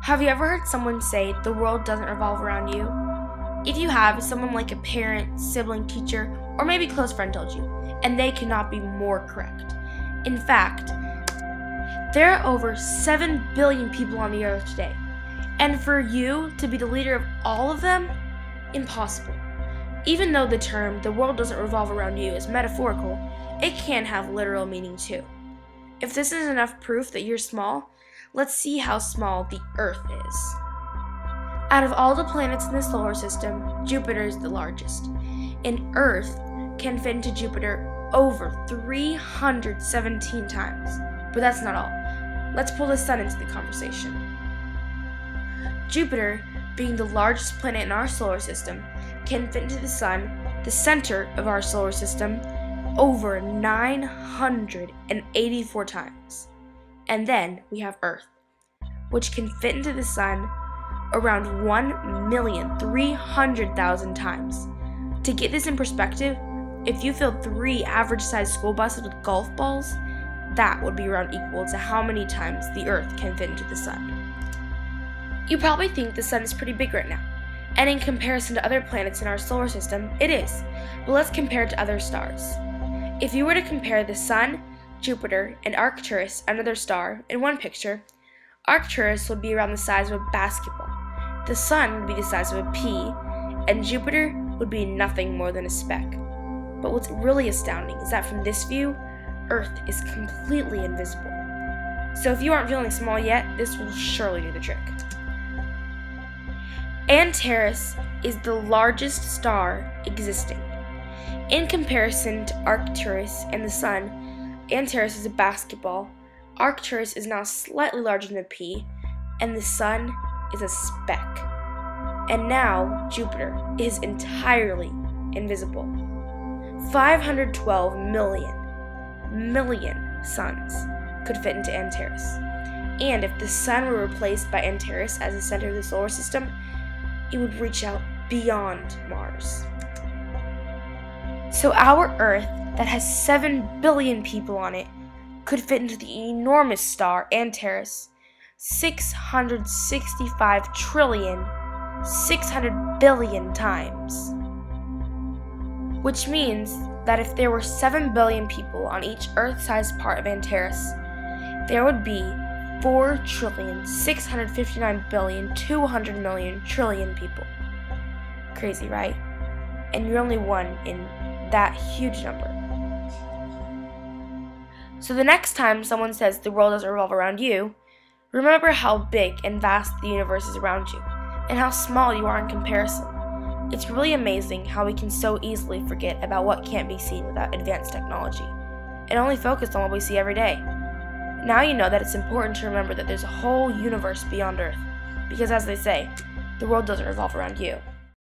Have you ever heard someone say the world doesn't revolve around you? If you have, someone like a parent, sibling, teacher, or maybe close friend told you, and they cannot be more correct. In fact, there are over 7 billion people on the earth today, and for you to be the leader of all of them, impossible. Even though the term the world doesn't revolve around you is metaphorical, it can have literal meaning too. If this is enough proof that you're small, let's see how small the Earth is. Out of all the planets in the solar system, Jupiter is the largest, and Earth can fit into Jupiter over 317 times. But that's not all. Let's pull the Sun into the conversation. Jupiter, being the largest planet in our solar system, can fit into the Sun, the center of our solar system, over 984 times. And then we have Earth, which can fit into the Sun around 1,300,000 times. To get this in perspective, if you filled 3 average-sized school buses with golf balls, that would be around equal to how many times the Earth can fit into the Sun. You probably think the Sun is pretty big right now, and in comparison to other planets in our solar system, it is. But let's compare it to other stars. If you were to compare the Sun, Jupiter, and Arcturus, another star, in one picture, Arcturus would be around the size of a basketball, the Sun would be the size of a pea, and Jupiter would be nothing more than a speck. But what's really astounding is that from this view, Earth is completely invisible. So if you aren't feeling small yet, this will surely do the trick. Antares is the largest star existing. In comparison to Arcturus and the Sun, Antares is a basketball, Arcturus is now slightly larger than a pea, and the Sun is a speck. And now Jupiter is entirely invisible. 512 million suns could fit into Antares. And if the Sun were replaced by Antares as the center of the solar system, it would reach out beyond Mars. So our Earth, that has 7 billion people on it, could fit into the enormous star Antares 665 trillion 600 billion times. Which means that if there were 7 billion people on each Earth-sized part of Antares, there would be 4,659,200,000,000,000,000,000,000 trillion people. Crazy, right? And you're only one in that huge number. So the next time someone says the world doesn't revolve around you, remember how big and vast the universe is around you, and how small you are in comparison. It's really amazing how we can so easily forget about what can't be seen without advanced technology, and only focus on what we see every day. Now you know that it's important to remember that there's a whole universe beyond Earth, because as they say, the world doesn't revolve around you.